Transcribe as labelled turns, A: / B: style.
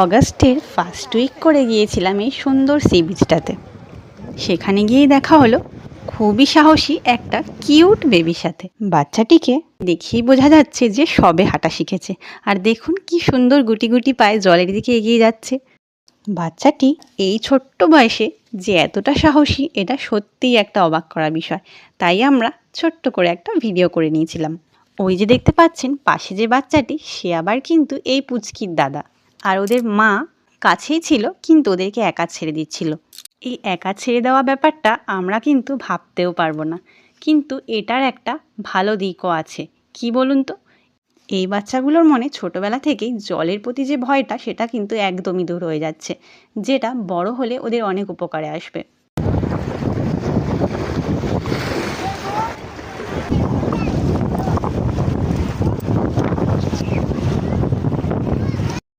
A: অগাস্টের first week করে গিয়েছিলাম এই সুন্দর সি বিচটাতে। সেখানে গিয়েই দেখা হলো খুবই সাহসী একটা কিউট বেবির সাথে। বাচ্চাটিকে দেখেই বোঝা যাচ্ছে যে সবে হাঁটা শিখেছে। আর দেখুন কি সুন্দর গুটি গুটি পায়ে জলের দিকে এগিয়ে যাচ্ছে। বাচ্চাটি এই ছোট্ট বয়সে যে এতটা সাহসী, এটা সত্যিই একটা অবাক করা বিষয়। তাই আমরা ছোট্ট করে একটা ভিডিও করে নিয়েছিলাম। ওই যে দেখতে পাচ্ছেন পাশে যে বাচ্চাটি, সে আবার কিন্তু এই পুচকির দাদা। আর ওদের মা কাছেই ছিল, কিন্তু ওদেরকে একা ছেড়ে দিচ্ছিল। এই একা ছেড়ে দেওয়া ব্যাপারটা আমরা কিন্তু ভাবতেও পারবো না, কিন্তু এটার একটা ভালো দিকও আছে। কি বলুন তো, এই বাচ্চাগুলোর মনে ছোটোবেলা থেকেই জলের প্রতি যে ভয়টা, সেটা কিন্তু একদমই দূর হয়ে যাচ্ছে, যেটা বড় হলে ওদের অনেক উপকারে আসবে।